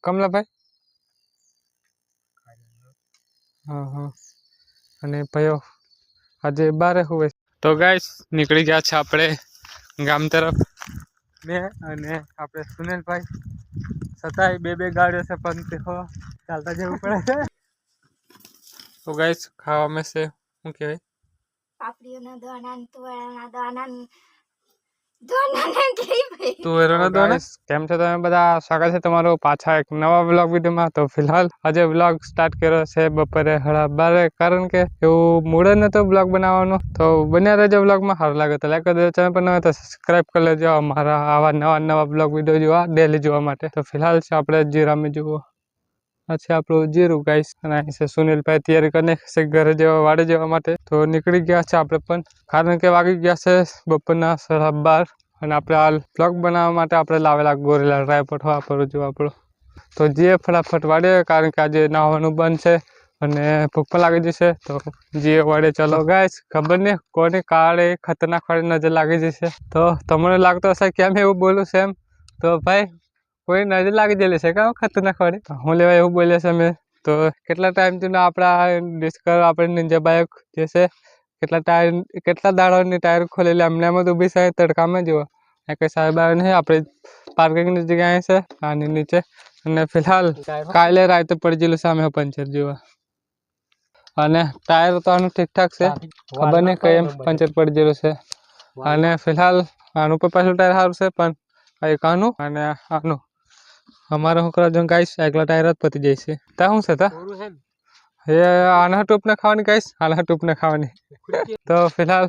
કમલાભાઈ? હા હા. અને ભાઈઓ આજે બારે હોય તો ગાઈસ નીકળી ગયા છે આપણે ગામ તરફ. મેં અને આપણે સુનિલભાઈ છતાંય બે ગાડીઓ છે પણ તે ચાલતા જવું પડે છે. તો ગાઈસ ખાવામાં છે શું કહેવાય પાપડીઓના દોણા તુવેરના દોણા તુવેરોના દોણા. કેમ છો તમે બધા? સ્વાગત છે તમારું પાછા એક નવા વ્લોગ વિડીયોમાં. તો ફિલહાલ આજે વ્લોગ સ્ટાર્ટ કર્યો છે બપોરે 12:30 કારણ કે એવું મૂડ જ નતો વ્લોગ બનાવવાનો. તો બન્યા રહેજો વ્લોગમાં. સારું લાગે તો લાઈક કરી દેજો, ચેનલ પર ન હોય તો સબસ્ક્રાઈબ કરી લેજો અમારા આવા નવા વ્લોગ વિડીયો જોવા ડેલી જોવા માટે. તો ફિલહાલ છે આપણે જીરામાં જુઓ છે આપણું જીરું ગાઈસ, અને અહીં છે સુનિલભાઈ તૈયારી કરીને છે ઘરે જવા વાડે જવા માટે. તો નીકળી ગયા છે આપણે પણ, કારણ કે વાગી ગયા છે બપોરના 12:30 અને આપણે હાલ બ્લોગ બનાવવા માટે આપણે લાવેલા ગોરેલા ટ્રાયપોડ વાપરવું જો આપણું. તો જે ફટાફટ વાડે કારણ કે આજે નાહવાનું બંધ છે અને ભૂખ પણ લાગી જશે. તો જે વાડે ચલો ગાઈસ. ખબર નહીં કોની કાળે ખતરનાક વાળી નજર લાગી જશે. તો તમને લાગતો હશે કેમ એવું બોલું છે એમ. તો ભાઈ કોઈ નજર લાગી ગયેલી છે કાં ખતરનાક વાળી? હું લેવા એવું બોલ્યા છે મેં. તો કેટલા ટાઈમથી આપણા ડિસ્કવર આપણે નિંજા બાઇક જે છે કેટલા દાડાની ટાયર ખોલેલી અમને એમ જ ઊભી છે તડકામાં જુઓ. કંઈ સાહેબ આવે નહીં, આપણે પાર્કિંગની જગ્યાએ છે આની નીચે. અને ફિલહાલ કાલે રાતે પડી ગયેલું સામે પંચર જેવા, અને ટાયર તો આનું ઠીકઠાક છે. ખબર નહીં કઈ એમ પંચર પડી ગયેલું છે. અને ફિલહાલ આનું પણ પાછું ટાયર સારું છે પણ એક આનું અને આનું અમારે શું કરવા જોઈએ ગાઈસ, એકલા ટાયર જ પતી જાય છે. ત્યાં શું છે તા એ આના ટૂપને ખાવાની ગાઈસ, આના ટૂપને ખાવાની. તો ફિલહાલ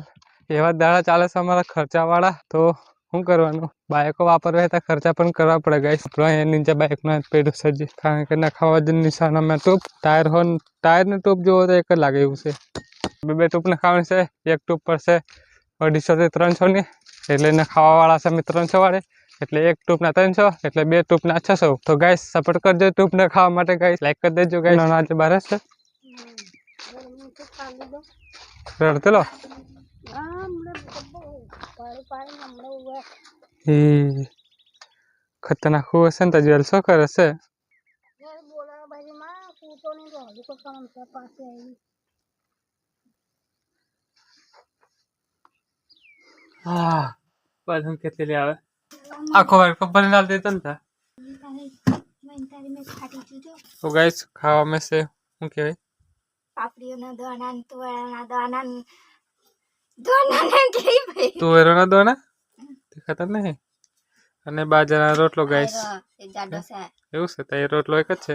એવા દાડા ચાલે છે અમારા ખર્ચાવાળા. તો શું કરવાનું, બાઇકો વાપરવા તો ખર્ચા પણ કરવા પડે ગાઈસ. આપણે નીચે બાઇકમાં પેડું સજી કારણ કે નખાવા જ નિશાનામાં ટૂપ ટાયરની ટૂપ જોવો તો એક જ લાગે એવું છે. બે ટૂપને ખાવાની છે. એક ટૂપ પડશે 250 થી 300ની, એટલે એને ખાવાવાળા છે 300 વાળે, એટલે એક ટૂપના 300 એટલે બે ટૂપના 600. તો ગાઈસ સપોર્ટ કરજો ટૂપને ખાવા માટે ગાઈસ, લાઈક કરી દેજો ગાઈસ. નાના આજે બાર છે રડતેલો ખતરનાક હશે ને તો જલસો કરે છે. હા બધું કેટલી આવે આખો વાર ખબર ના દેતો ને. તો ગાઈસ ખાવામાં છે શું કહેવાય પાપડીઓના દોણા તુવેરના દોણા તુવેરોના દોણા દેખાતા નહીં. અને બાજરાનો રોટલો ગાઈસ. એવું છે તો એ રોટલો એક જ છે.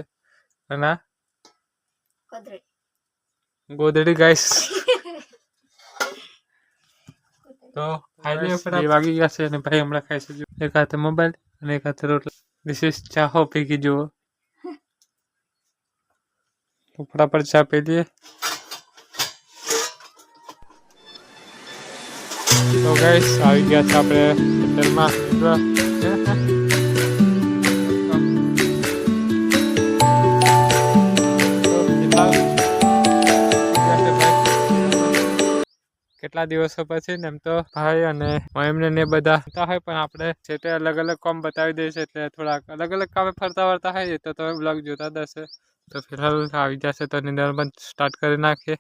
અને ગોદડી ગાઈસ. તો ખાઈ વાગી ગયા છે અને ભાઈ હમણાં ખાઈ છે. એક હાથે મોબાઈલ અને એક હાથે રોટલો. ધીસ ઇઝ ચાહો પીકી જુઓ. તો ફટાફટ ચા પી દઈએ. તો ગાઈસ આવી ગયા છે આપણે હોટલમાં. કેટલા દિવસો પછી ને એમ તો ભાઈ અને એમને ને બધા હોય પણ આપણે છે તે અલગ અલગ કામ બતાવી દે છે, એટલે થોડાક અલગ અલગ કામે ફરતા વરતા હોય તો તમે બ્લોગ જોતા જ હશે. તો ફિલહાલ આવી જશે તો નિંદર પણ સ્ટાર્ટ કરી નાખીએ.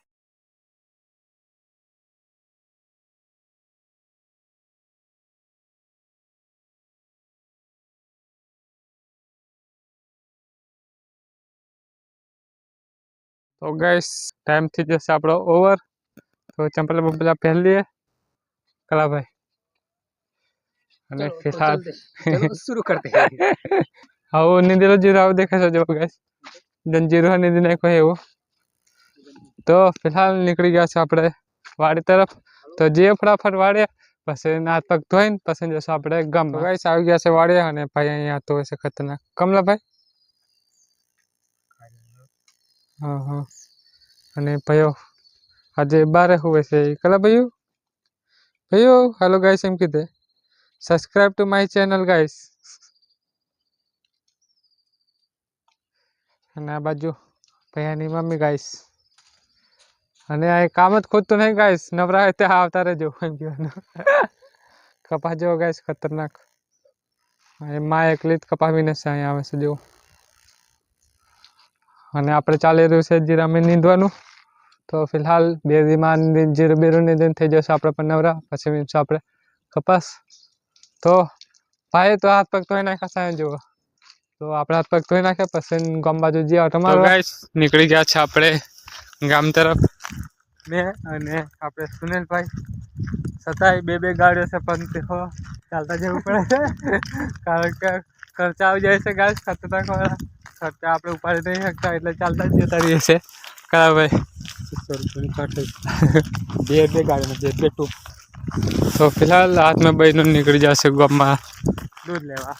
તો ગાઈસ ટાઈમ થઈ જશે આપણો ઓવર. તો ચંપલા બંપલા પહેરી લઈએ કલાભાઈ. અને ફિલહાલ शुरू करते हैं. હા નીંદેલો જીરો આવ દેખાશે જો ગાઈસ, જીરો નીંદી નાખ્યો એવું. તો ફિલહાલ નીકળી ગયા છે આપણે વાડી તરફ. તો જે ફટાફટ વાડે પછી હાથ પગ ધોઈને પછી જશું આપણે ગામ. ગાઈસ આવી ગયા છે વાડે અને ભાઈ અહીંયા તો છે ખતરનાક કમલાભાઈ. હા હા. અને ભાઈઓ આજે બારે હોય છે કલા ભાઈઓ હેલો ગાઈસ એમ કીધે subscribe to my channel guys. અને આ બાજુ ભૈયાની મમ્મી ગાઈસ. અને આ કામ જ ખોદતું નહીં ગાઈસ, નવરા ત્યાં આવતા રહેજો. કપાસ જેવો ગાઈસ ખતરનાક. માં એકલી જ કપાવીને છે અહીંયા આવે છે જેવું. અને આપણે ચાલી રહ્યું છે જીરામાં નીંદવાનું. તો ફિલહાલ 2 દીમાં જીરું બીરું નીંદીને થઈ જશે આપણે પણ નવરા. પછી વીમશું આપણે કપાસ. તો ભાઈ તો હાથ પગ ધોઈ નાખ્યા સાંજે જુઓ. તો આપણે હાથ પગ ધોઈ નાખ્યા પછી ગામ બાજુ જ્યાં તમારો ગાઈસ નીકળી ગયા છે આપણે ગામ તરફ. મેં અને આપણે સુનિલભાઈ છતાંય બે ગાડીઓ છે પણ તેઓ ચાલતા જવું પડે છે કારણ કે ખર્ચા આવી જાય છે ગાઈસ ખતરનાક વાળા. ખર્ચા આપણે ઉપાડી નહીં શકતા એટલે ચાલતા જ જતા રહીએ છીએ. કયા ભાઈ 600 બે ગાડીમાં બે ટૂંક. તો ફિલહાલ હાથમાં બહેનો નીકળી જશે ગામમાં દૂધ લેવા.